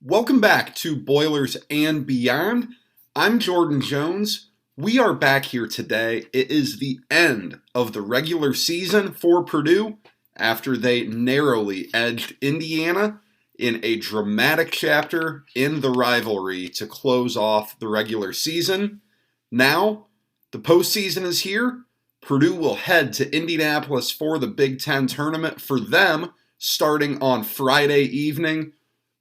Welcome back to Boilers and Beyond. I'm Jordan Jones. We are back here today. It is the end of the regular season for Purdue after they narrowly edged Indiana in a dramatic chapter in the rivalry to close off the regular season. Now, the postseason is here. Purdue will head to Indianapolis for the Big Ten tournament for them starting on Friday evening.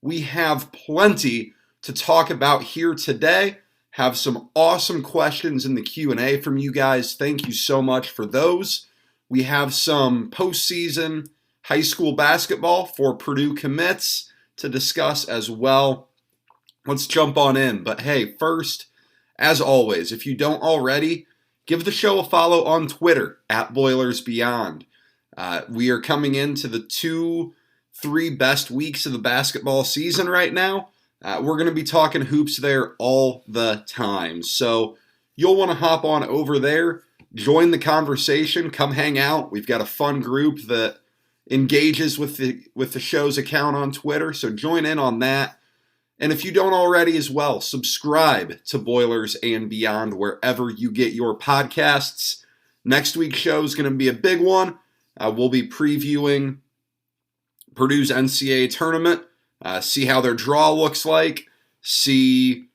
We have plenty to talk about here today. Have some awesome questions in the Q&A from you guys. Thank you so much for those. We have some postseason high school basketball for Purdue commits to discuss as well. Let's jump on in. But hey, first, as always, if you don't already, give the show a follow on Twitter at BoilersBeyond. We are coming into the 2-3 best weeks of the basketball season right now. We're going to be talking hoops there all the time. So you'll want to hop on over there, join the conversation, come hang out. We've got a fun group that engages with the show's account on Twitter, so join in on that. And if you don't already as well, subscribe to Boilers and Beyond wherever you get your podcasts. Next week's show is going to be a big one. We'll be previewing Purdue's NCAA tournament, see how their draw looks like, see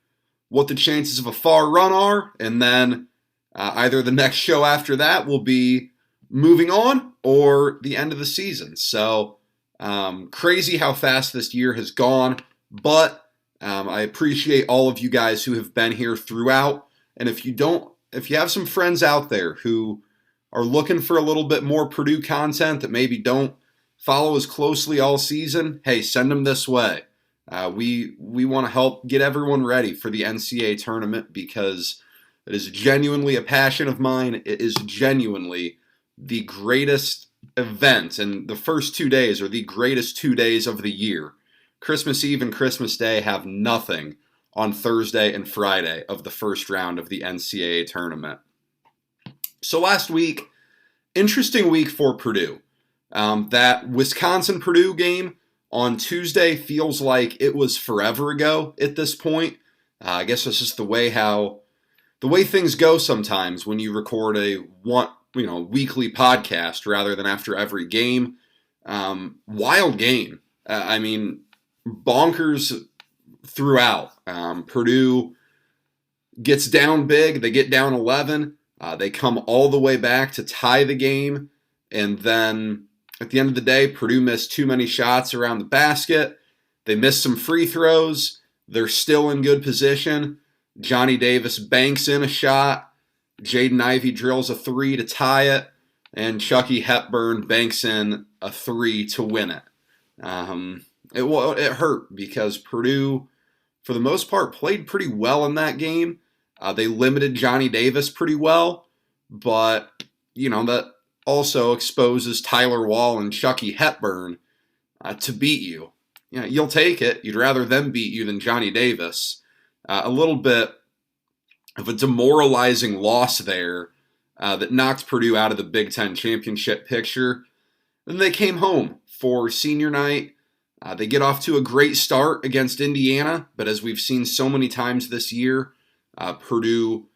what the chances of a far run are, and then either the next show after that will be moving on or the end of the season. So crazy how fast this year has gone, but I appreciate all of you guys who have been here throughout. And if you have some friends out there who are looking for a little bit more Purdue content that maybe don't follow as closely all season, hey, send them this way. We want to help get everyone ready for the NCAA tournament because it is genuinely a passion of mine. It is genuinely the greatest event, and the first 2 days are the greatest 2 days of the year. Christmas Eve and Christmas Day have nothing on Thursday and Friday of the first round of the NCAA tournament. So last week, interesting week for Purdue. That Wisconsin-Purdue game on Tuesday feels like it was forever ago at this point. I guess that's just the way things go sometimes when you record a weekly podcast rather than after every game. Wild game. Bonkers throughout. Purdue gets down big. They get down 11. They come all the way back to tie the game. And then at the end of the day, Purdue missed too many shots around the basket. They missed some free throws. They're still in good position. Johnny Davis banks in a shot. Jaden Ivey drills a three to tie it. And Chucky Hepburn banks in a three to win it. It hurt because Purdue, for the most part, played pretty well in that game. They limited Johnny Davis pretty well. But, that also exposes Tyler Wall and Chucky Hepburn to beat you. You'll take it. You'd rather them beat you than Johnny Davis. A little bit of a demoralizing loss there that knocked Purdue out of the Big Ten championship picture. Then they came home for senior night. They get off to a great start against Indiana, but as we've seen so many times this year, Purdue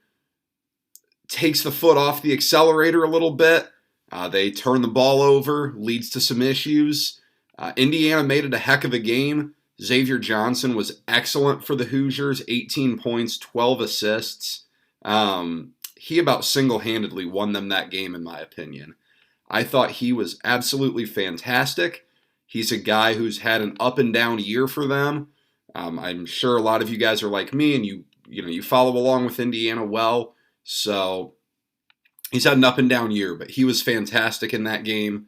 takes the foot off the accelerator a little bit. They turn the ball over, leads to some issues. Indiana made it a heck of a game. Xavier Johnson was excellent for the Hoosiers, 18 points, 12 assists. He about single-handedly won them that game, in my opinion. I thought he was absolutely fantastic. He's a guy who's had an up-and-down year for them. I'm sure a lot of you guys are like me, and you follow along with Indiana well. So he's had an up-and-down year, but he was fantastic in that game.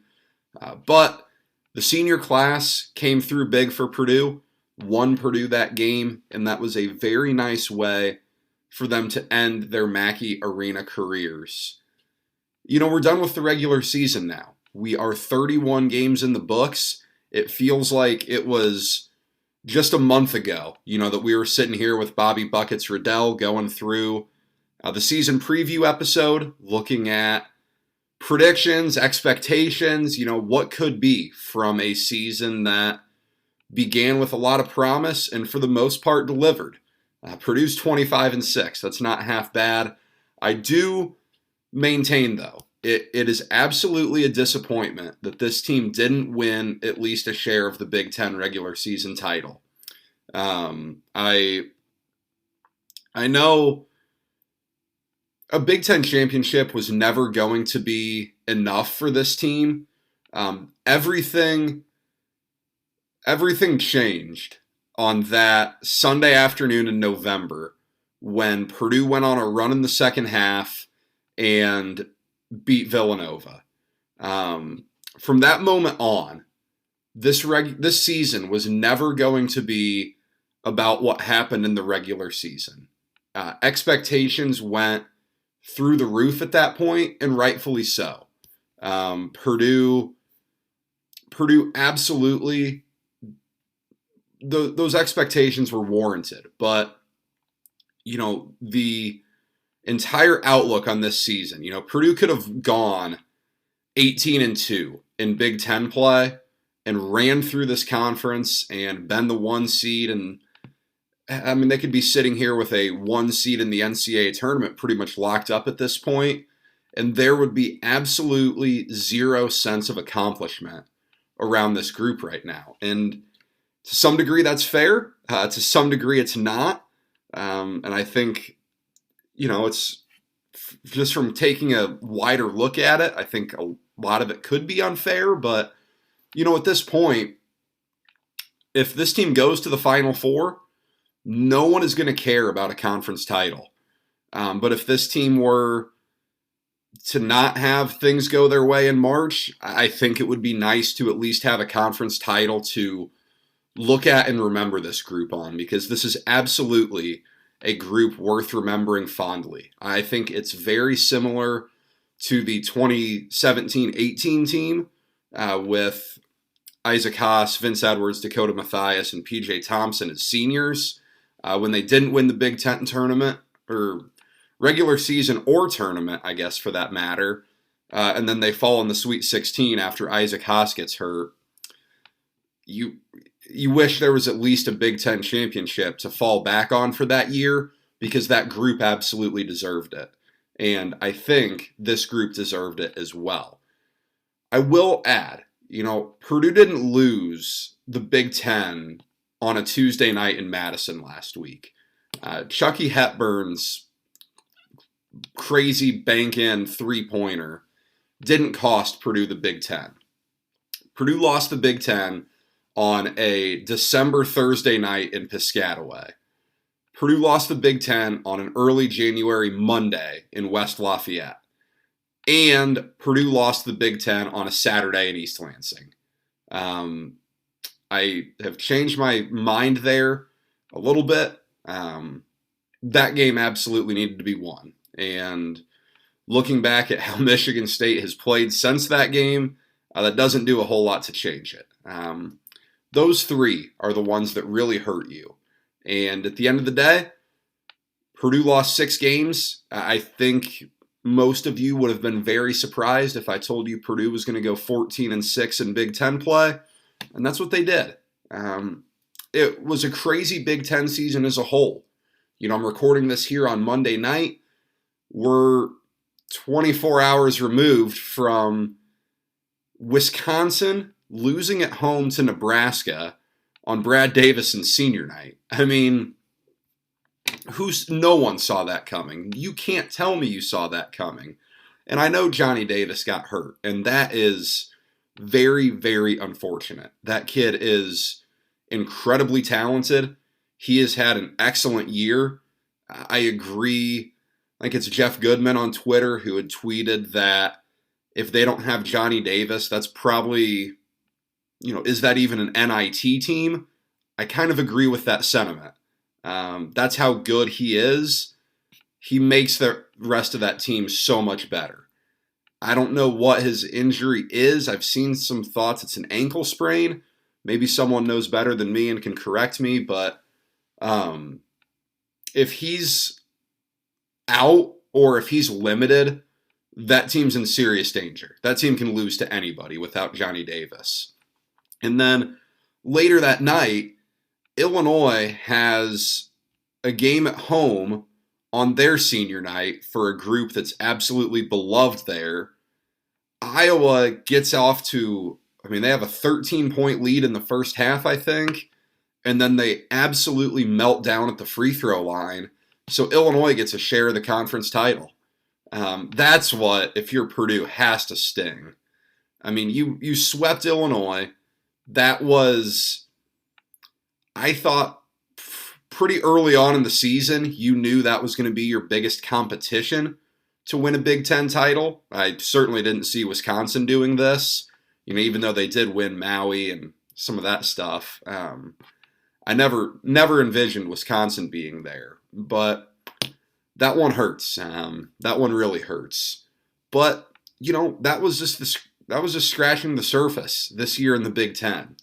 But the senior class came through big for Purdue, won Purdue that game, and that was a very nice way for them to end their Mackey Arena careers. We're done with the regular season now. We are 31 games in the books. It feels like it was just a month ago, that we were sitting here with Bobby Buckets Riddell going through the season preview episode, looking at predictions, expectations, what could be from a season that began with a lot of promise and for the most part delivered. Purdue's 25-6. That's not half bad. I do maintain, though, it is absolutely a disappointment that this team didn't win at least a share of the Big Ten regular season title. I know a Big Ten championship was never going to be enough for this team. Everything changed on that Sunday afternoon in November when Purdue went on a run in the second half and beat Villanova. From that moment on, this season was never going to be about what happened in the regular season. Expectations went through the roof at that point, and rightfully so. Purdue absolutely, those expectations were warranted, but the entire outlook on this season, Purdue could have gone 18-2 in Big Ten play and ran through this conference and been the 1 seed. And I mean, they could be sitting here with a 1 seed in the NCAA tournament pretty much locked up at this point, and there would be absolutely zero sense of accomplishment around this group right now. And to some degree, that's fair. To some degree, it's not. And I think, it's just from taking a wider look at it, I think a lot of it could be unfair. But, at this point, if this team goes to the Final Four, no one is going to care about a conference title. But if this team were to not have things go their way in March, I think it would be nice to at least have a conference title to look at and remember this group on, because this is absolutely a group worth remembering fondly. I think it's very similar to the 2017-18 team with Isaac Haas, Vince Edwards, Dakota Mathias, and P.J. Thompson as seniors when they didn't win the Big Ten tournament, or regular season or tournament, I guess, for that matter. And then they fall in the Sweet 16 after Isaac Haas gets hurt. You wish there was at least a Big Ten championship to fall back on for that year, because that group absolutely deserved it. And I think this group deserved it as well. I will add, Purdue didn't lose the Big Ten on a Tuesday night in Madison last week. Chucky Hepburn's crazy bank-in three-pointer didn't cost Purdue the Big Ten. Purdue lost the Big Ten on a December Thursday night in Piscataway. Purdue lost the Big Ten on an early January Monday in West Lafayette. And Purdue lost the Big Ten on a Saturday in East Lansing. I have changed my mind there a little bit. That game absolutely needed to be won. And looking back at how Michigan State has played since that game, that doesn't do a whole lot to change it. Those three are the ones that really hurt you. And at the end of the day, Purdue lost 6 games. I think most of you would have been very surprised if I told you Purdue was going to go 14-6 in Big Ten play. And that's what they did. It was a crazy Big Ten season as a whole. I'm recording this here on Monday night. We're 24 hours removed from Wisconsin losing at home to Nebraska on Brad Davison's senior night. I mean, no one saw that coming. You can't tell me you saw that coming. And I know Johnny Davis got hurt, and that is very, very unfortunate. That kid is incredibly talented. He has had an excellent year. I agree. I think it's Jeff Goodman on Twitter who had tweeted that if they don't have Johnny Davis, that's probably, is that even an NIT team? I kind of agree with that sentiment. That's how good he is. He makes the rest of that team so much better. I don't know what his injury is. I've seen some thoughts it's an ankle sprain. Maybe someone knows better than me and can correct me, but if he's out or if he's limited, that team's in serious danger. That team can lose to anybody without Johnny Davis. And then later that night, Illinois has a game at home on their senior night for a group that's absolutely beloved there. Iowa gets off to, they have a 13-point lead in the first half, I think, and then they absolutely melt down at the free throw line. So Illinois gets a share of the conference title. That's what, if you're Purdue, has to sting. You swept Illinois. That was, I thought, pretty early on in the season, you knew that was going to be your biggest competition to win a Big Ten title. I certainly didn't see Wisconsin doing this, even though they did win Maui and some of that stuff. I never envisioned Wisconsin being there, but that one hurts. That one really hurts. But that was just scratching the surface this year in the Big Ten.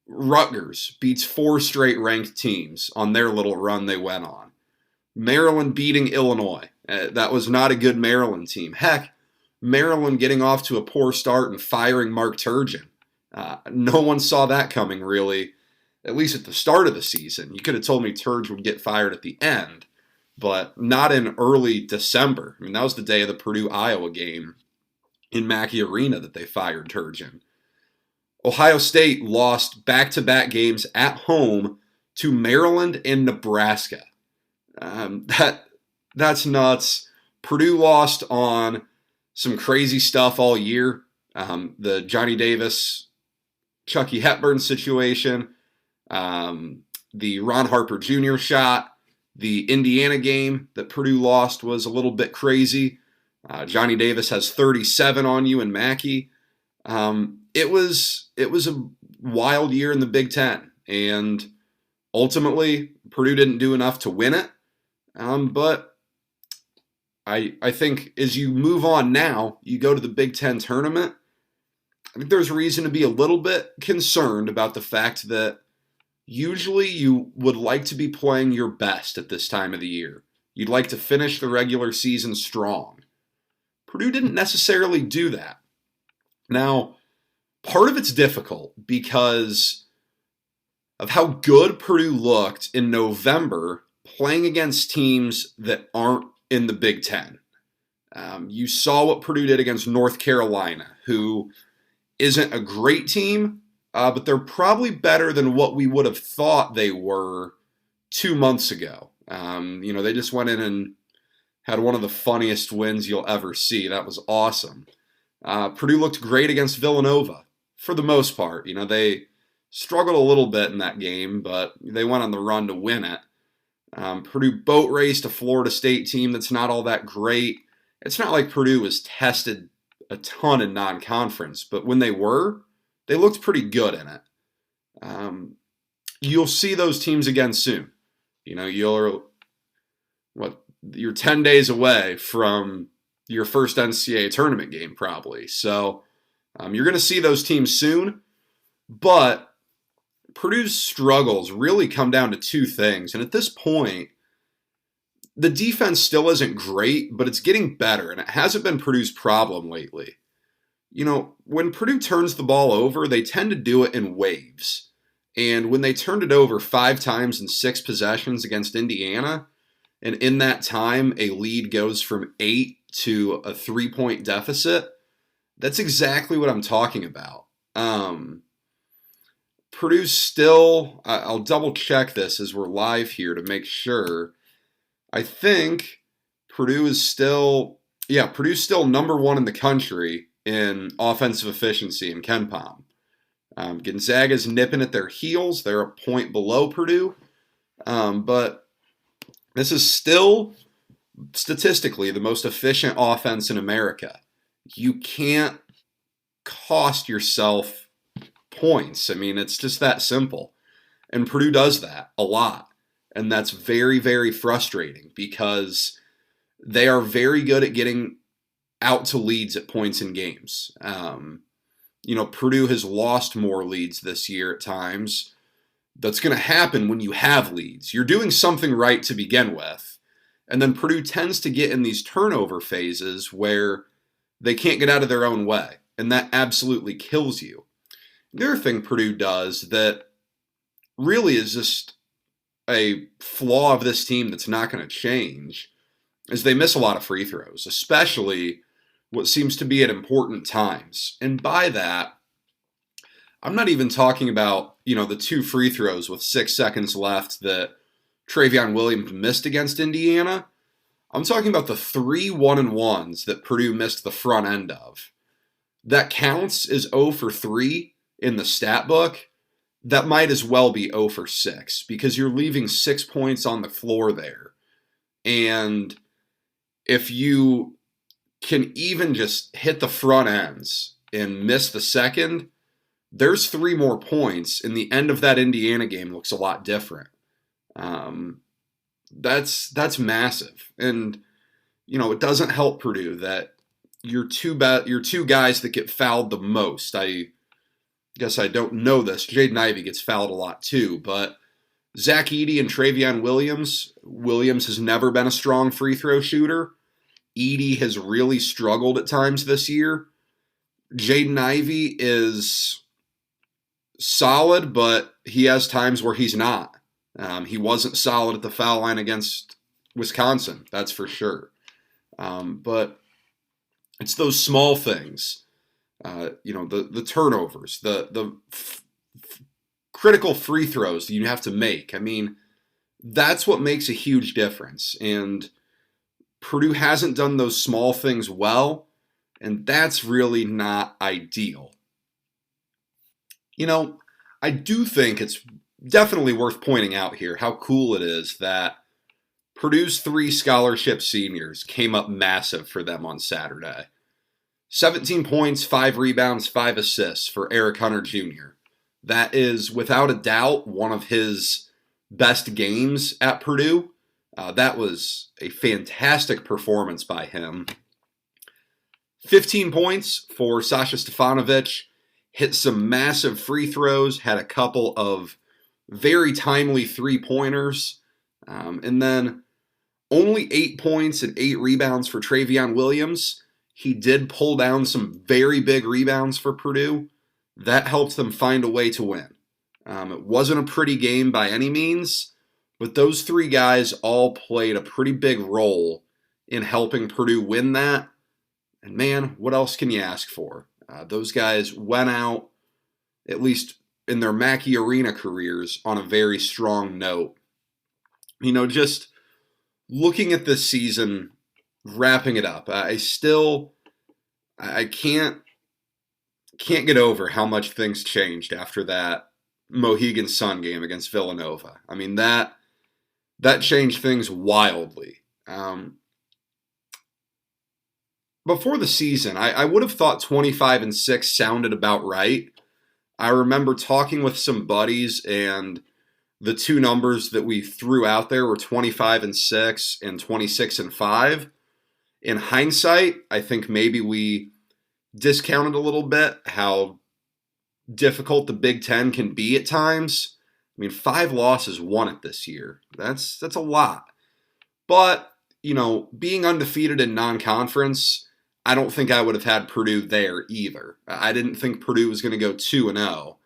Rutgers beats 4 straight ranked teams on their little run they went on. Maryland beating Illinois. That was not a good Maryland team. Heck, Maryland getting off to a poor start and firing Mark Turgeon. No one saw that coming, really, at least at the start of the season. You could have told me Turge would get fired at the end, but not in early December. That was the day of the Purdue-Iowa game in Mackey Arena that they fired Turgeon. Ohio State lost back-to-back games at home to Maryland and Nebraska. That's nuts. Purdue lost on some crazy stuff all year. The Johnny Davis, Chucky Hepburn situation, the Ron Harper Jr. shot, the Indiana game that Purdue lost was a little bit crazy. Johnny Davis has 37 on you in Mackey. It was a wild year in the Big Ten, and ultimately Purdue didn't do enough to win it. But I think as you move on now, you go to the Big Ten tournament, I think there's reason to be a little bit concerned about the fact that usually you would like to be playing your best at this time of the year. You'd like to finish the regular season strong. Purdue didn't necessarily do that. Now, part of it's difficult because of how good Purdue looked in November playing against teams that aren't in the Big Ten. You saw what Purdue did against North Carolina, who isn't a great team, but they're probably better than what we would have thought they were 2 months ago. They just went in and had one of the funniest wins you'll ever see. That was awesome. Purdue looked great against Villanova for the most part. They struggled a little bit in that game, but they went on the run to win it. Purdue boat raced a Florida State team that's not all that great. It's not like Purdue was tested a ton in non-conference, but when they were, they looked pretty good in it. You'll see those teams again soon. You're 10 days away from your first NCAA tournament game probably. So you're going to see those teams soon, but Purdue's struggles really come down to 2 things. And at this point, the defense still isn't great, but it's getting better, and it hasn't been Purdue's problem lately. When Purdue turns the ball over, they tend to do it in waves. And when they turned it over 5 times in 6 possessions against Indiana, and in that time a lead goes from 8 to a 3-point deficit, that's exactly what I'm talking about. Purdue's still, I'll double check this as we're live here to make sure. I think Purdue's still number 1 in the country in offensive efficiency in KenPom. Gonzaga's nipping at their heels. They're a point below Purdue. But this is still statistically the most efficient offense in America. You can't cost yourself points. It's just that simple. And Purdue does that a lot. And that's very, very frustrating because they are very good at getting out to leads at points in games. Purdue has lost more leads this year at times. That's going to happen when you have leads. You're doing something right to begin with. And then Purdue tends to get in these turnover phases where they can't get out of their own way. And that absolutely kills you. The other thing Purdue does that really is just a flaw of this team that's not going to change is they miss a lot of free throws, especially what seems to be at important times. And by that, I'm not even talking about, the 2 free throws with 6 seconds left that Travion Williams missed against Indiana. I'm talking about the 3 1-and-1s that Purdue missed the front end of. That counts as 0 for 3 in the stat book. That might as well be 0 for 6 because you're leaving 6 points on the floor there. And if you can even just hit the front ends and miss the second, there's 3 more points, and the end of that Indiana game looks a lot different. That's massive, and it doesn't help Purdue that your two guys that get fouled the most. I guess I don't know this. Jaden Ivey gets fouled a lot too, but Zach Edey and Travion Williams. Williams has never been a strong free throw shooter. Edey has really struggled at times this year. Jaden Ivey is solid, but he has times where he's not. He wasn't solid at the foul line against Wisconsin, that's for sure. But it's those small things, the turnovers, the critical free throws that you have to make. I mean, that's what makes a huge difference. And Purdue hasn't done those small things well, and that's really not ideal. I do think it's definitely worth pointing out here how cool it is that Purdue's 3 scholarship seniors came up massive for them on Saturday. 17 points, 5 rebounds, 5 assists for Eric Hunter Jr. That is, without a doubt, one of his best games at Purdue. That was a fantastic performance by him. 15 points for Sasha Stefanovic. Hit some massive free throws, had a couple of very timely 3-pointers, and then only 8 points and 8 rebounds for Travion Williams. He did pull down some very big rebounds for Purdue. That helped them find a way to win. It wasn't a pretty game by any means, but those 3 guys all played a pretty big role in helping Purdue win that. And man, what else can you ask for? Those guys went out, at least in their Mackey Arena careers, on a very strong note. Just looking at this season, wrapping it up, I can't get over how much things changed after that Mohegan Sun game against Villanova. I mean, that changed things wildly. Before the season, I would have thought 25-6 sounded about right. I remember talking with some buddies, and the 2 numbers that we threw out there were 25-6 and 26-5. In hindsight, I think maybe we discounted a little bit how difficult the Big Ten can be at times. I mean, 5 losses won it this year. That's a lot. But, being undefeated in non-conference, I don't think I would have had Purdue there either. I didn't think Purdue was going to go 2-0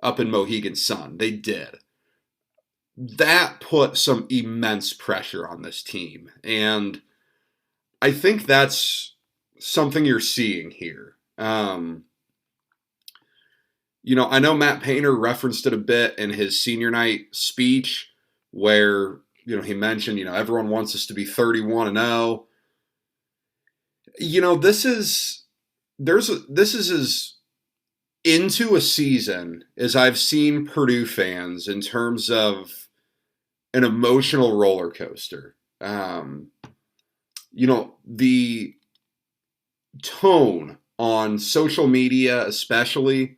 up in Mohegan Sun. They did. That put some immense pressure on this team. And I think that's something you're seeing here. I know Matt Painter referenced it a bit in his senior night speech where, he mentioned, everyone wants us to be 31-0. This is as into a season as I've seen Purdue fans in terms of an emotional roller coaster. The tone on social media especially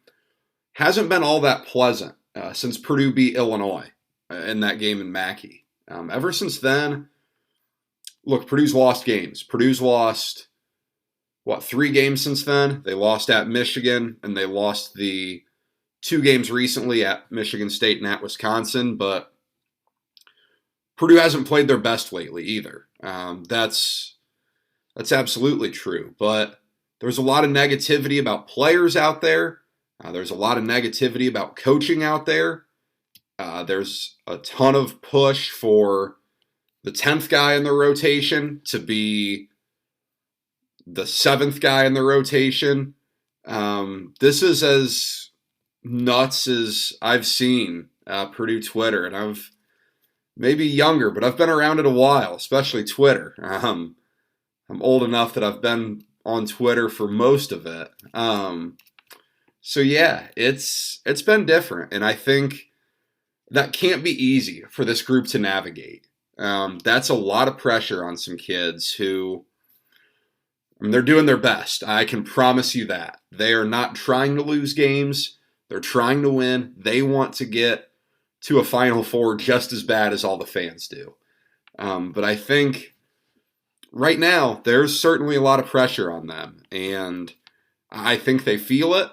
hasn't been all that pleasant since Purdue beat Illinois in that game in Mackey. Ever since then, look, Purdue's lost games. Purdue's lost 3 games since then? They lost at Michigan, and they lost the 2 games recently at Michigan State and at Wisconsin, but Purdue hasn't played their best lately either. That's absolutely true, but there's a lot of negativity about players out there. There's a lot of negativity about coaching out there. There's a ton of push for the 10th guy in the rotation to be the 7th guy in the rotation. This is as nuts as I've seen Purdue Twitter, and I've maybe younger, but I've been around it a while, especially Twitter. I'm old enough that I've been on Twitter for most of it. So yeah, it's been different, and I think that can't be easy for this group to navigate. That's a lot of pressure on some kids who, I mean, they're doing their best. I can promise you that. They are not trying to lose games. They're trying to win. They want to get to a Final Four just as bad as all the fans do. But I think right now there's certainly a lot of pressure on them, and I think they feel it.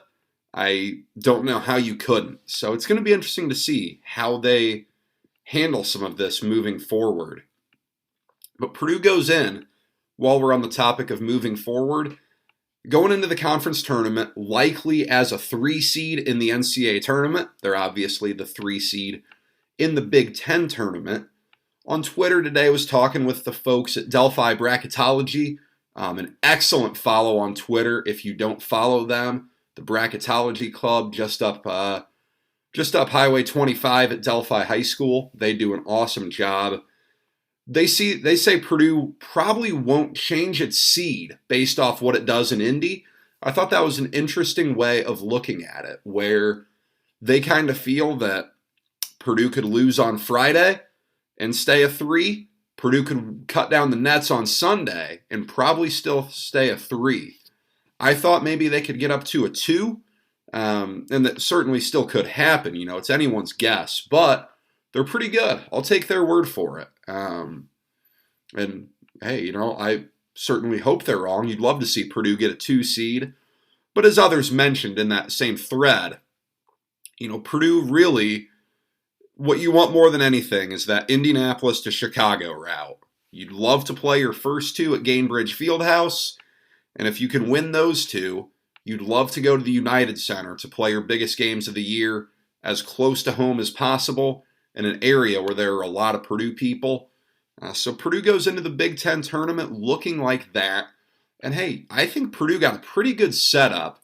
I don't know how you couldn't. So it's going to be interesting to see how they handle some of this moving forward. But Purdue goes in, while we're on the topic of moving forward, going into the conference tournament likely as a 3 seed in the NCAA tournament. They're obviously the 3 seed in the Big Ten tournament. On Twitter today, I was talking with the folks at Delphi Bracketology, an excellent follow on Twitter if you don't follow them. The Bracketology Club just up Highway 25 at Delphi High School. They do an awesome job. They say Purdue probably won't change its seed based off what it does in Indy. I thought that was an interesting way of looking at it, where they kind of feel that Purdue could lose on Friday and stay a 3. Purdue could cut down the nets on Sunday and probably still stay a 3. I thought maybe they could get up to a 2, and that certainly still could happen. It's anyone's guess, but they're pretty good. I'll take their word for it. And hey, I certainly hope they're wrong. You'd love to see Purdue get a 2 seed. But as others mentioned in that same thread, Purdue really, what you want more than anything is that Indianapolis to Chicago route. You'd love to play your first 2 at Gainbridge Fieldhouse. And if you can win those 2, you'd love to go to the United Center to play your biggest games of the year as close to home as possible in an area where there are a lot of Purdue people. So Purdue goes into the Big Ten tournament looking like that. And hey, I think Purdue got a pretty good setup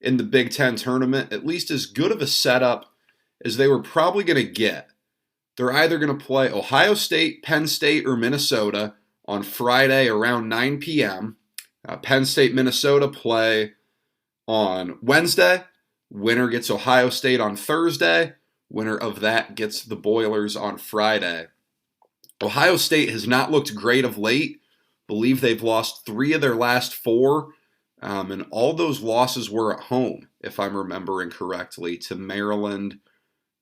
in the Big Ten tournament, at least as good of a setup as they were probably going to get. They're either going to play Ohio State, Penn State, or Minnesota on Friday around 9 p.m. Penn State, Minnesota play on Wednesday. Winner gets Ohio State on Thursday. Winner of that gets the Boilers on Friday. Ohio State has not looked great of late. Believe they've lost 3 of their last 4. And all those losses were at home, if I'm remembering correctly, to Maryland,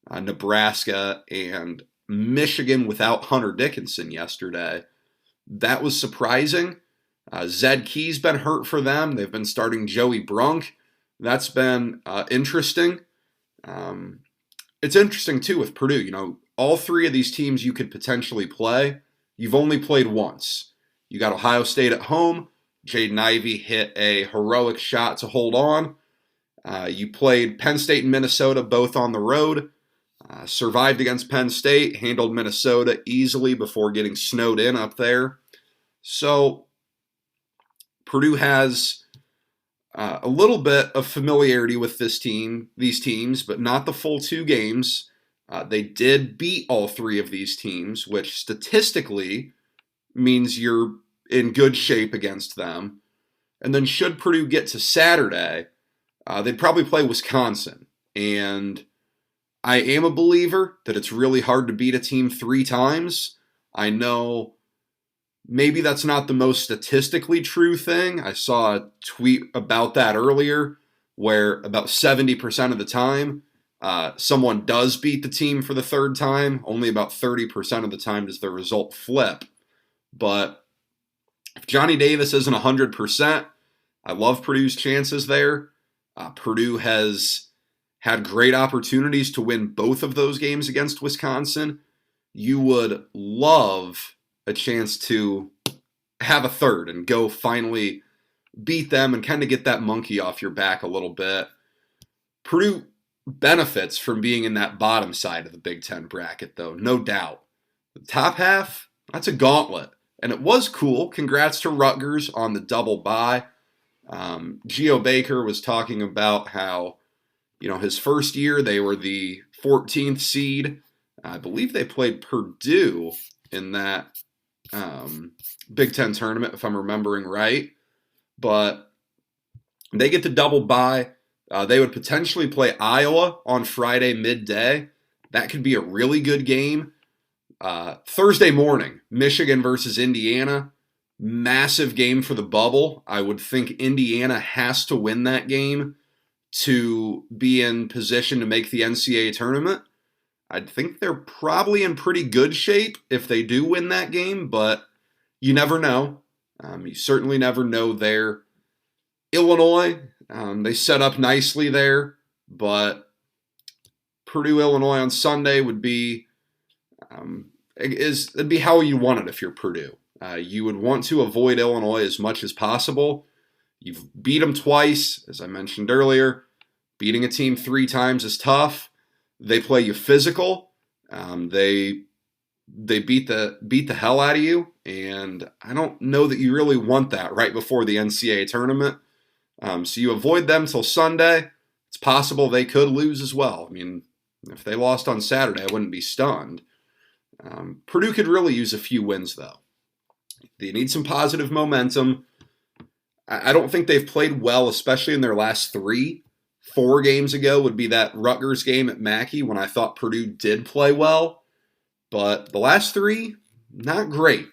Nebraska, and Michigan without Hunter Dickinson yesterday. That was surprising. Zed Key's been hurt for them. They've been starting Joey Brunk. That's been interesting. It's interesting, too, with Purdue. All 3 of these teams you could potentially play, you've only played once. You got Ohio State at home. Jaden Ivey hit a heroic shot to hold on. You played Penn State and Minnesota both on the road. Survived against Penn State, handled Minnesota easily before getting snowed in up there. So Purdue has a little bit of familiarity with these teams, but not the full 2 games. They did beat all 3 of these teams, which statistically means you're in good shape against them. And then should Purdue get to Saturday, they'd probably play Wisconsin. And I am a believer that it's really hard to beat a team 3 times. I know maybe that's not the most statistically true thing. I saw a tweet about that earlier where about 70% of the time someone does beat the team for the 3rd time. Only about 30% of the time does the result flip. But if Johnny Davis isn't 100%, I love Purdue's chances there. Purdue has had great opportunities to win both of those games against Wisconsin. You would love a chance to have a 3rd and go finally beat them and kind of get that monkey off your back a little bit. Purdue benefits from being in that bottom side of the Big Ten bracket, though, no doubt. The top half, that's a gauntlet. And it was cool. Congrats to Rutgers on the double bye. Geo Baker was talking about how, his first year they were the 14th seed. I believe they played Purdue in that Big Ten tournament, if I'm remembering right. But they get the double bye. They would potentially play Iowa on Friday midday. That could be a really good game. Thursday morning, Michigan versus Indiana. Massive game for the bubble. I would think Indiana has to win that game to be in position to make the NCAA tournament. I think they're probably in pretty good shape if they do win that game, but you never know. You certainly never know there. Illinois, they set up nicely there, but Purdue, Illinois on Sunday would be it'd be how you want it if you're Purdue. You would want to avoid Illinois as much as possible. You've beat them twice, as I mentioned earlier. Beating a team 3 times is tough. They play you physical. They beat the hell out of you, and I don't know that you really want that right before the NCAA tournament. So you avoid them till Sunday. It's possible they could lose as well. I mean, if they lost on Saturday, I wouldn't be stunned. Purdue could really use a few wins, though. They need some positive momentum. I don't think they've played well, especially in their last 3. 4 games ago would be that Rutgers game at Mackey when I thought Purdue did play well. But the last 3, not great.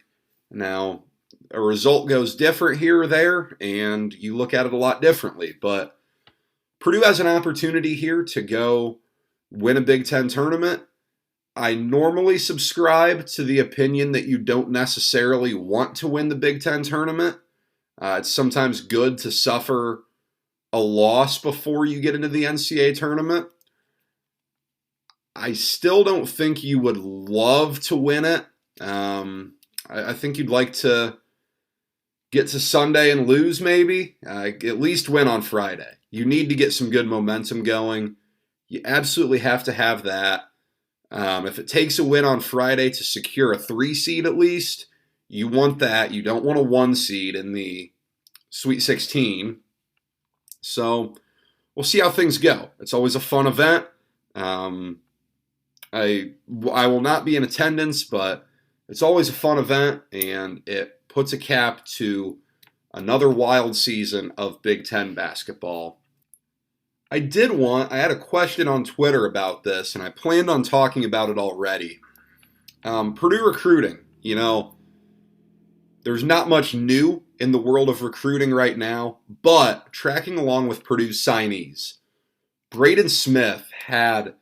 Now, a result goes different here or there, and you look at it a lot differently. But Purdue has an opportunity here to go win a Big Ten tournament. I normally subscribe to the opinion that you don't necessarily want to win the Big Ten tournament. It's sometimes good to suffer a loss before you get into the NCAA tournament. I still don't think you would love to win it. I think you'd like to get to Sunday and lose maybe. At least win on Friday. You need to get some good momentum going. You absolutely have to have that. If it takes a win on Friday to secure a 3 seed at least, you want that. You don't want a 1 seed in the Sweet 16. So we'll see how things go. It's always a fun event. I will not be in attendance, but it's always a fun event, and it puts a cap to another wild season of Big Ten basketball. I had a question on Twitter about this, and I planned on talking about it already. Purdue recruiting, there's not much new in the world of recruiting right now, but tracking along with Purdue's signees, Braden Smith had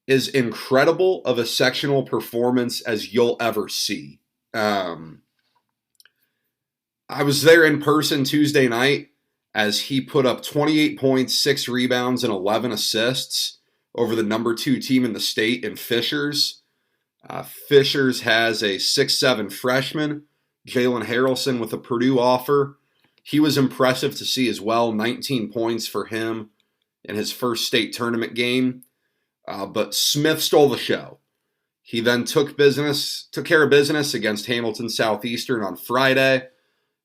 as incredible of a sectional performance as you'll ever see. I was there in person Tuesday night as he put up 28 points, 6 rebounds, and 11 assists over the number 2 team in the state in Fishers. Fishers has a 6'7" freshman, Jalen Harrelson, with a Purdue offer. He was impressive to see as well, 19 points for him in his first state tournament game. But Smith stole the show. He then took care of business against Hamilton Southeastern on Friday,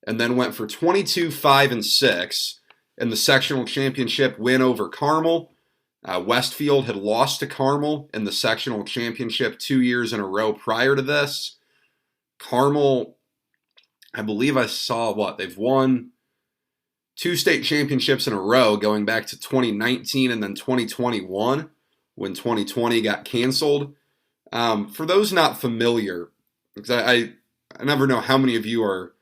and then went for 22, 5, and 6 in the sectional championship win over Carmel. Westfield had lost to Carmel in the sectional championship 2 years in a row prior to this. Carmel, I believe I saw they've won 2 state championships in a row going back to 2019 and then 2021 when 2020 got canceled. For those not familiar, because I never know how many of you are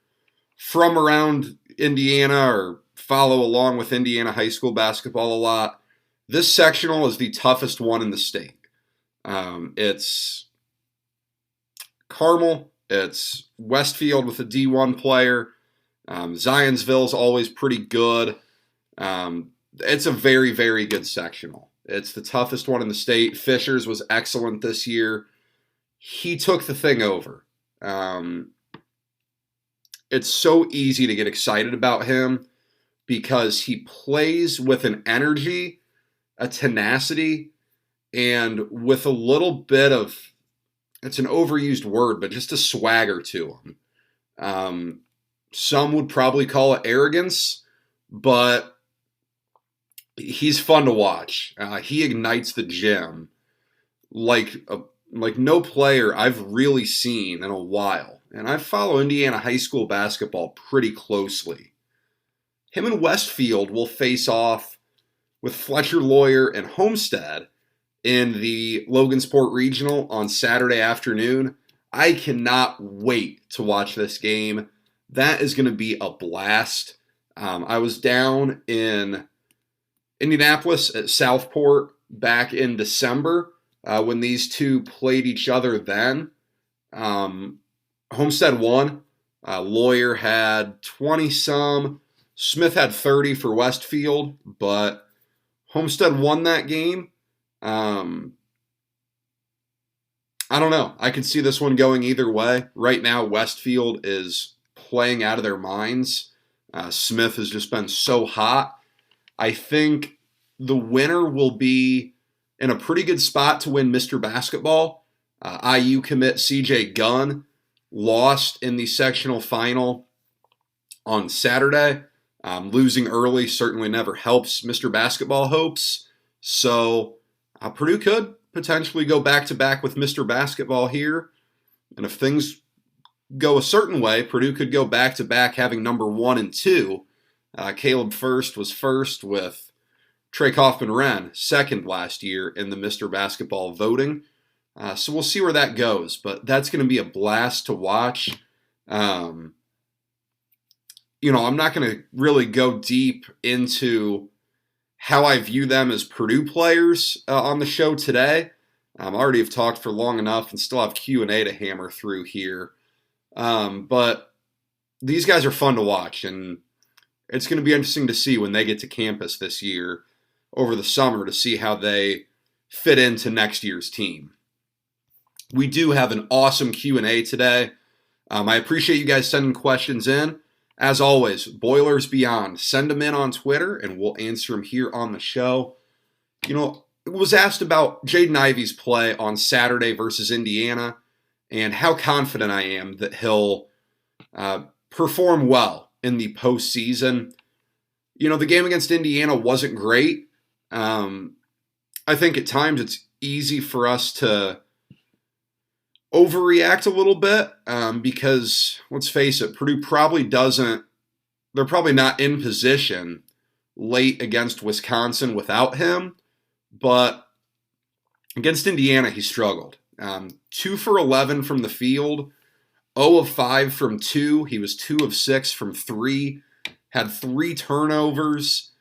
from around Indiana or follow along with Indiana high school basketball a lot, this sectional is the toughest one in the state. It's Carmel, it's Westfield with a D1 player, Zionsville's always pretty good. It's a very, very good sectional. It's the toughest one in the state. Fishers was excellent this year. He took the thing over. It's so easy to get excited about him because he plays with an energy a tenacity, and with a little bit of, it's an overused word, but just a swagger to him. Some would probably call it arrogance, but he's fun to watch. He ignites the gym like no player I've really seen in a while. And I follow Indiana high school basketball pretty closely. Him and Westfield will face off with Fletcher, Loyer, and Homestead in the Logansport Regional on Saturday afternoon. I cannot wait to watch this game. That is going to be a blast. I was down in Indianapolis at Southport back in December when these two played each other then. Homestead won. Loyer had 20-some. Smith had 30 for Westfield, but Homestead won that game. I don't know. I could see this one going either way. Right now, Westfield is playing out of their minds. Smith has just been so hot. I think the winner will be in a pretty good spot to win Mr. Basketball. IU commit CJ Gunn lost in the sectional final on Saturday. Losing early certainly never helps Mr. Basketball hopes. So Purdue could potentially go back-to-back with Mr. Basketball here. And if things go a certain way, Purdue could go back-to-back having number 1 and 2. Caleb First was first with Trey Kaufman-Wren second last year in the Mr. Basketball voting. So we'll see where that goes. But that's going to be a blast to watch. I'm not going to really go deep into how I view them as Purdue players on the show today. I already have talked for long enough and still have Q&A to hammer through here. But these guys are fun to watch, and it's going to be interesting to see when they get to campus this year over the summer to see how they fit into next year's team. We do have an awesome Q&A today. I appreciate you guys sending questions in. As always, Boilers Beyond. Send them in on Twitter, and we'll answer them here on the show. It was asked about Jaden Ivey's play on Saturday versus Indiana and how confident I am that he'll perform well in the postseason. The game against Indiana wasn't great. I think at times it's easy for us to overreact a little bit because, let's face it, Purdue they're probably not in position late against Wisconsin without him, but against Indiana he struggled. 2 for 11 from the field, 0 of 5 from 2. He was 2 of 6 from 3, had 3 turnovers.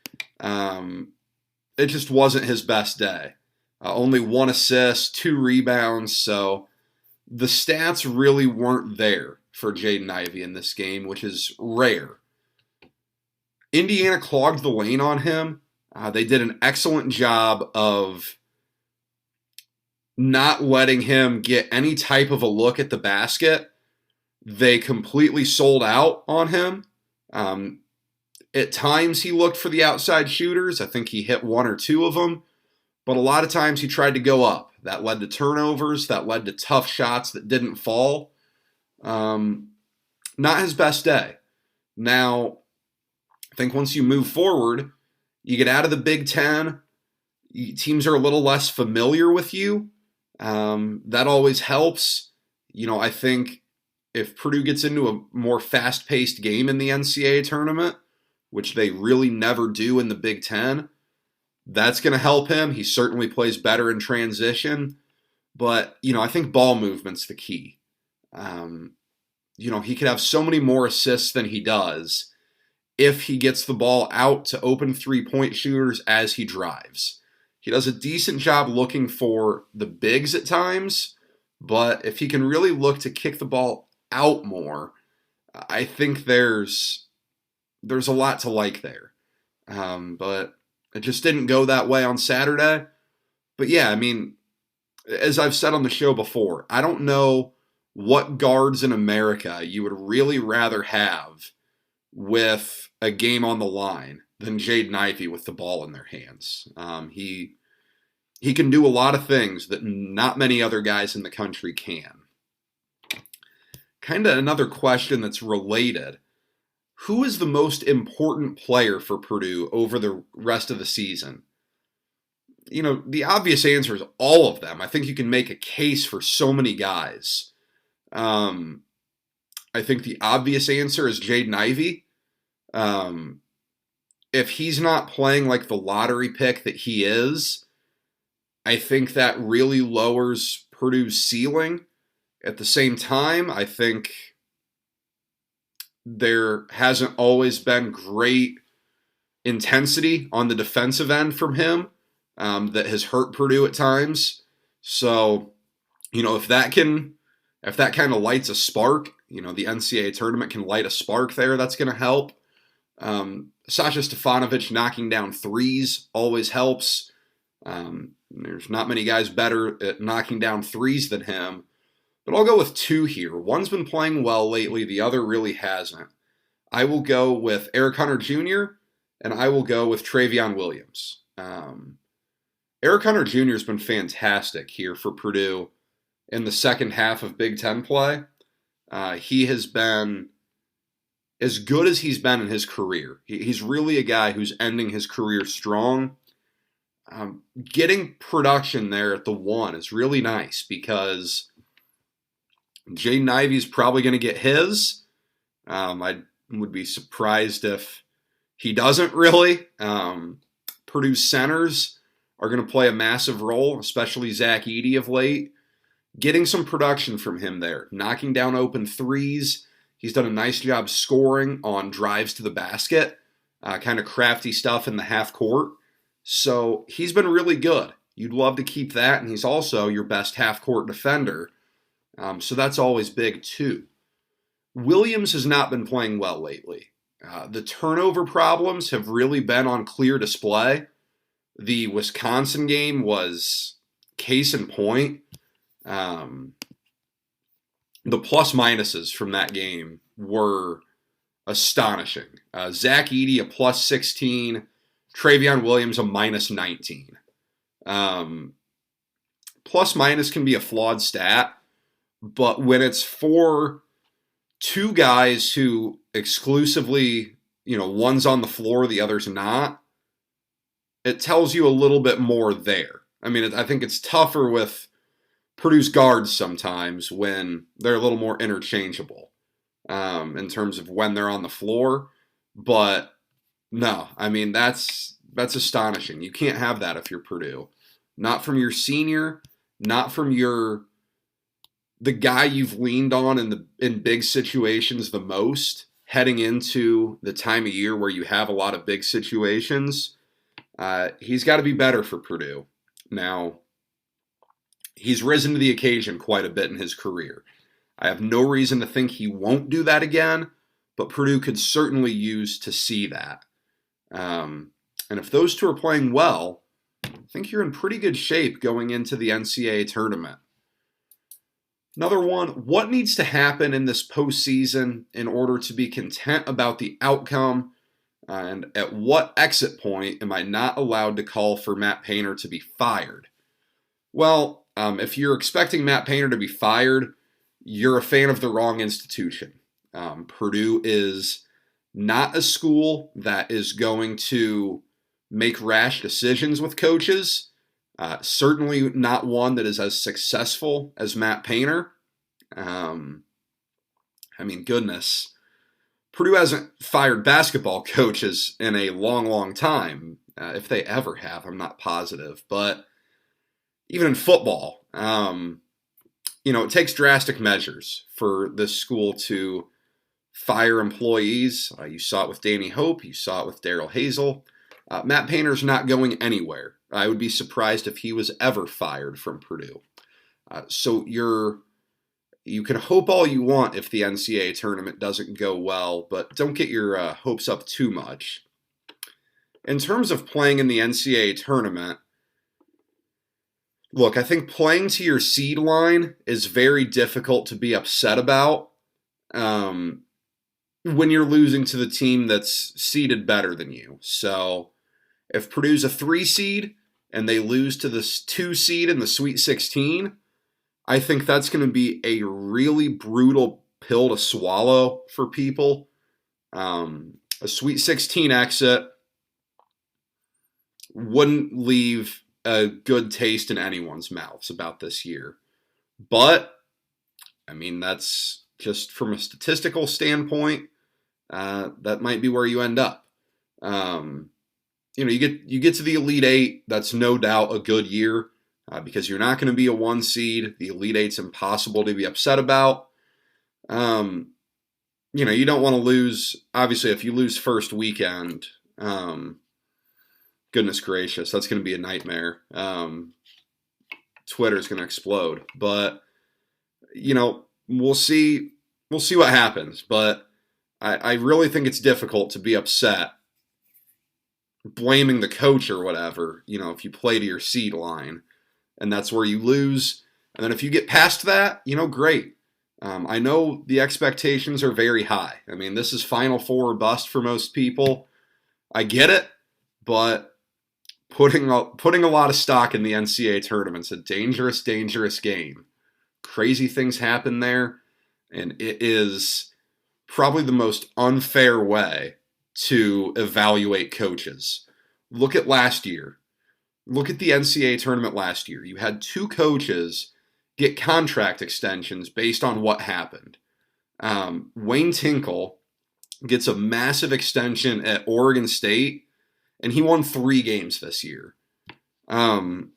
It just wasn't his best day. Only 1 assist, 2 rebounds, so the stats really weren't there for Jaden Ivey in this game, which is rare. Indiana clogged the lane on him. They did an excellent job of not letting him get any type of a look at the basket. They completely sold out on him. At times he looked for the outside shooters. I think he hit 1 or 2 of them. But a lot of times he tried to go up. That led to turnovers. That led to tough shots that didn't fall. Not his best day. Now, I think once you move forward, you get out of the Big Ten. Teams are a little less familiar with you. That always helps. I think if Purdue gets into a more fast-paced game in the NCAA tournament, which they really never do in the Big Ten, that's going to help him. He certainly plays better in transition. But, I think ball movement's the key. He could have so many more assists than he does if he gets the ball out to open three-point shooters as he drives. He does a decent job looking for the bigs at times, but if he can really look to kick the ball out more, I think there's a lot to like there. But it just didn't go that way on Saturday. But yeah, as I've said on the show before, I don't know what guards in America you would really rather have with a game on the line than Jaden Ivey with the ball in their hands. He can do a lot of things that not many other guys in the country can. Kind of another question that's related. Who is the most important player for Purdue over the rest of the season? The obvious answer is all of them. I think you can make a case for so many guys. I think the obvious answer is Jaden Ivey. If he's not playing like the lottery pick that he is, I think that really lowers Purdue's ceiling. At the same time, I think there hasn't always been great intensity on the defensive end from him that has hurt Purdue at times. So, if that kind of lights a spark, the NCAA tournament can light a spark there, that's going to help. Sasha Stefanovic knocking down threes always helps. There's not many guys better at knocking down threes than him. But I'll go with two here. One's been playing well lately. The other really hasn't. I will go with Eric Hunter Jr. and I will go with Travion Williams. Eric Hunter Jr. has been fantastic here for Purdue in the second half of Big Ten play. He has been as good as he's been in his career. He's really a guy who's ending his career strong. Getting production there at the one is really nice because Jaden Ivey's probably going to get his. I would be surprised if he doesn't really. Purdue's centers are going to play a massive role, especially Zach Edey of late. Getting some production from him there, knocking down open threes. He's done a nice job scoring on drives to the basket, kind of crafty stuff in the half court. So he's been really good. You'd love to keep that, and he's also your best half court defender. So that's always big too. Williams has not been playing well lately. The turnover problems have really been on clear display. The Wisconsin game was case in point. The plus minuses from that game were astonishing. Zach Edey a plus 16, Travion Williams a minus 19. Plus minus can be a flawed stat, but when it's for two guys who exclusively, one's on the floor, the other's not, it tells you a little bit more there. I mean, I think it's tougher with Purdue's guards sometimes when they're a little more interchangeable in terms of when they're on the floor. But no, I mean, that's astonishing. You can't have that if you're Purdue. Not from your senior, not from the guy you've leaned on in big situations the most, heading into the time of year where you have a lot of big situations. He's got to be better for Purdue. Now, he's risen to the occasion quite a bit in his career. I have no reason to think he won't do that again, but Purdue could certainly use to see that. And if those two are playing well, I think you're in pretty good shape going into the NCAA tournament. Another one, what needs to happen in this postseason in order to be content about the outcome? And at what exit point am I not allowed to call for Matt Painter to be fired? Well, if you're expecting Matt Painter to be fired, you're a fan of the wrong institution. Purdue is not a school that is going to make rash decisions with coaches. Certainly not one that is as successful as Matt Painter. Goodness. Purdue hasn't fired basketball coaches in a long, long time. If they ever have, I'm not positive. But even in football, it takes drastic measures for this school to fire employees. You saw it with Danny Hope. You saw it with Daryl Hazel. Matt Painter's not going anywhere. I would be surprised if he was ever fired from Purdue. So you can hope all you want if the NCAA tournament doesn't go well, but don't get your hopes up too much. In terms of playing in the NCAA tournament, look, I think playing to your seed line is very difficult to be upset about. when you're losing to the team that's seeded better than you. So if Purdue's a 3 seed and they lose to this 2 seed in the Sweet 16, I think that's going to be a really brutal pill to swallow for people. A Sweet 16 exit wouldn't leave a good taste in anyone's mouths about this year. But, I mean, that's just from a statistical standpoint, that might be where you end up. You get to the Elite Eight. That's no doubt a good year because you're not going to be a 1 seed. The Elite Eight's impossible to be upset about. You don't want to lose. Obviously, if you lose first weekend, goodness gracious, that's going to be a nightmare. Twitter's going to explode. But we'll see. We'll see what happens. But I really think it's difficult to be upset, blaming the coach or whatever. If you play to your seed line, and that's where you lose. And then if you get past that, great. I know the expectations are very high. I mean, this is Final Four or bust for most people. I get it, but putting a lot of stock in the NCAA tournament's a dangerous, dangerous game. Crazy things happen there, and it is probably the most unfair way to evaluate coaches. Look at last year. Look at the NCAA tournament last year. You had 2 coaches get contract extensions based on what happened. Wayne Tinkle gets a massive extension at Oregon State, and he won 3 games this year. That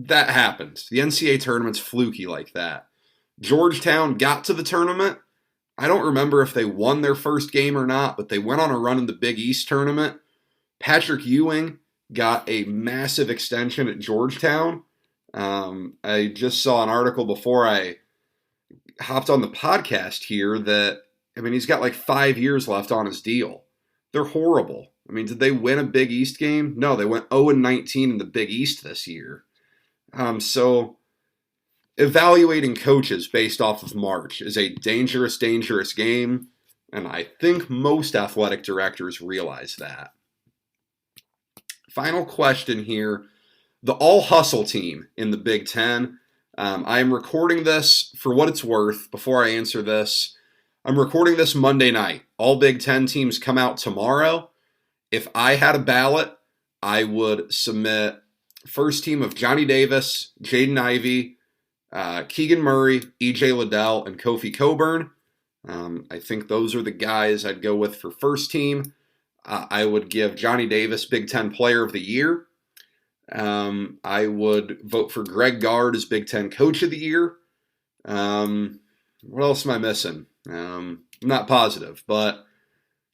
happened. The NCAA tournament's fluky like that. Georgetown got to the tournament. I don't remember if they won their first game or not, but they went on a run in the Big East tournament. Patrick Ewing got a massive extension at Georgetown. I just saw an article before I hopped on the podcast here that, he's got like 5 years left on his deal. They're horrible. Did they win a Big East game? No, they went 0-19 in the Big East this year. So evaluating coaches based off of March is a dangerous, dangerous game, and I think most athletic directors realize that. Final question here. The all-hustle team in the Big Ten. I am recording this for what it's worth. Before I answer this, I'm recording this Monday night. All Big Ten teams come out tomorrow. If I had a ballot, I would submit first team of Johnny Davis, Jaden Ivey, Keegan Murray, EJ Liddell, and Kofi Coburn. I think those are the guys I'd go with for first team. I would give Johnny Davis Big Ten Player of the Year. I would vote for Greg Gard as Big Ten Coach of the Year. What else am I missing? I'm not positive, but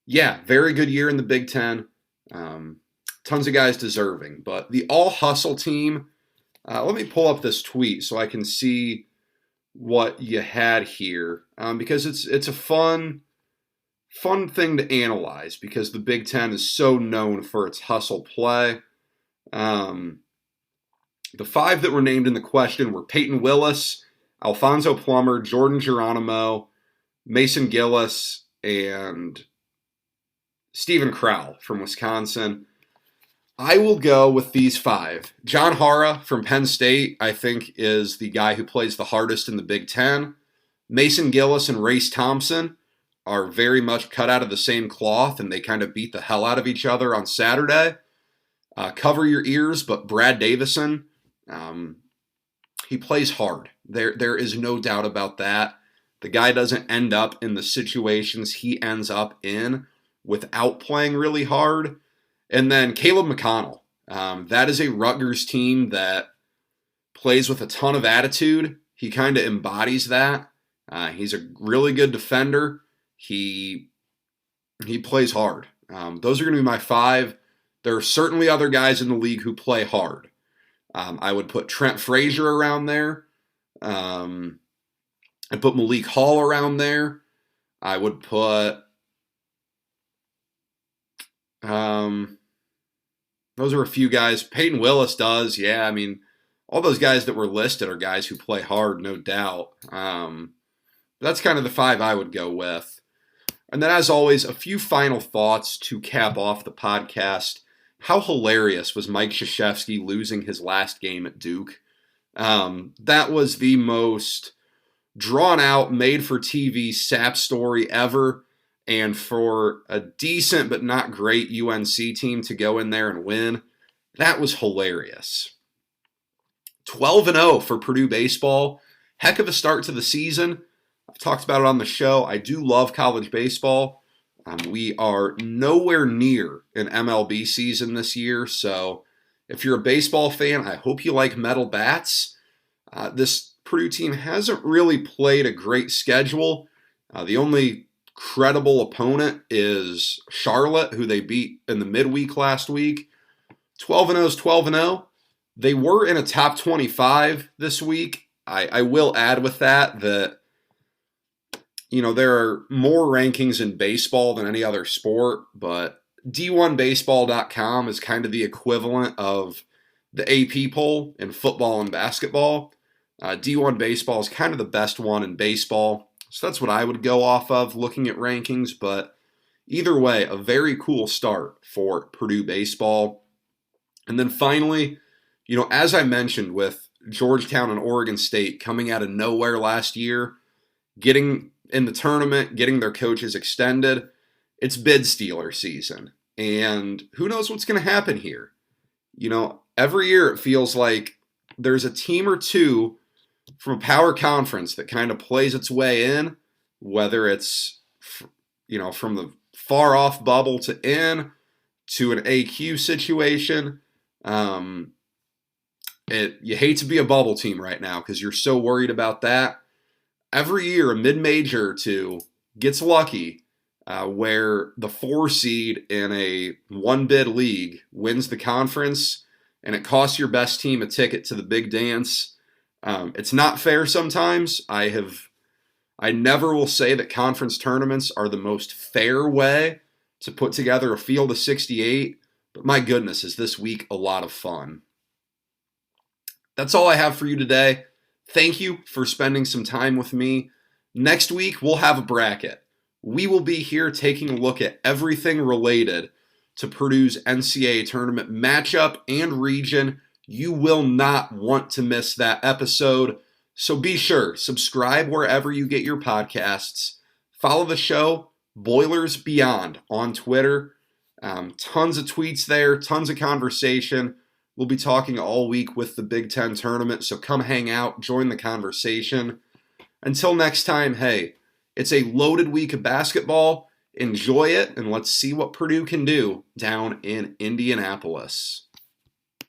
yeah, very good year in the Big Ten. Tons of guys deserving, but the all-hustle team, let me pull up this tweet so I can see what you had here, because it's a fun thing to analyze because the Big Ten is so known for its hustle play. The 5 that were named in the question were Peyton Willis, Alfonso Plummer, Jordan Geronimo, Mason Gillis, and Stephen Crowell from Wisconsin. I will go with these 5. John Hara from Penn State, I think, is the guy who plays the hardest in the Big Ten. Mason Gillis and Race Thompson are very much cut out of the same cloth, and they kind of beat the hell out of each other on Saturday. Cover your ears, but Brad Davison, he plays hard. There is no doubt about that. The guy doesn't end up in the situations he ends up in without playing really hard. And then Caleb McConnell. That is a Rutgers team that plays with a ton of attitude. He kind of embodies that. He's a really good defender. He plays hard. Those are going to be my 5. There are certainly other guys in the league who play hard. I would put Trent Frazier around there. I'd put Malik Hall around there. I would put... those are a few guys. Peyton Willis does, yeah. All those guys that were listed are guys who play hard, no doubt. That's kind of the five I would go with. And then, as always, a few final thoughts to cap off the podcast. How hilarious was Mike Krzyzewski losing his last game at Duke? That was the most drawn out, made for TV sap story ever. And for a decent but not great UNC team to go in there and win, that was hilarious. 12-0 for Purdue baseball. Heck of a start to the season. I've talked about it on the show. I do love college baseball. We are nowhere near an MLB season this year, so if you're a baseball fan, I hope you like metal bats. This Purdue team hasn't really played a great schedule. The only credible opponent is Charlotte, who they beat in the midweek last week. 12-0 is 12-0. They were in a top 25 this week. I will add with that there are more rankings in baseball than any other sport, but D1Baseball.com is kind of the equivalent of the AP poll in football and basketball. D1 Baseball is kind of the best one in baseball, so that's what I would go off of looking at rankings, but either way, a very cool start for Purdue baseball. And then finally, as I mentioned with Georgetown and Oregon State coming out of nowhere last year, getting in the tournament, getting their coaches extended, it's bid stealer season. And who knows what's going to happen here? Every year it feels like there's a team or two from a power conference that kind of plays its way in, whether it's, from the far off bubble to in to an AQ situation. You hate to be a bubble team right now because you're so worried about that. Every year, a mid-major or two gets lucky where the 4 seed in a one-bid league wins the conference, and it costs your best team a ticket to the big dance. It's not fair sometimes. I never will say that conference tournaments are the most fair way to put together a field of 68, but my goodness, is this week a lot of fun. That's all I have for you today. Thank you for spending some time with me. Next week, we'll have a bracket. We will be here taking a look at everything related to Purdue's NCAA tournament matchup and region. You will not want to miss that episode. So be sure, subscribe wherever you get your podcasts. Follow the show, Boilers Beyond, on Twitter. Tons of tweets there, tons of conversation. We'll be talking all week with the Big Ten tournament, so come hang out, join the conversation. Until next time, hey, it's a loaded week of basketball. Enjoy it, and let's see what Purdue can do down in Indianapolis.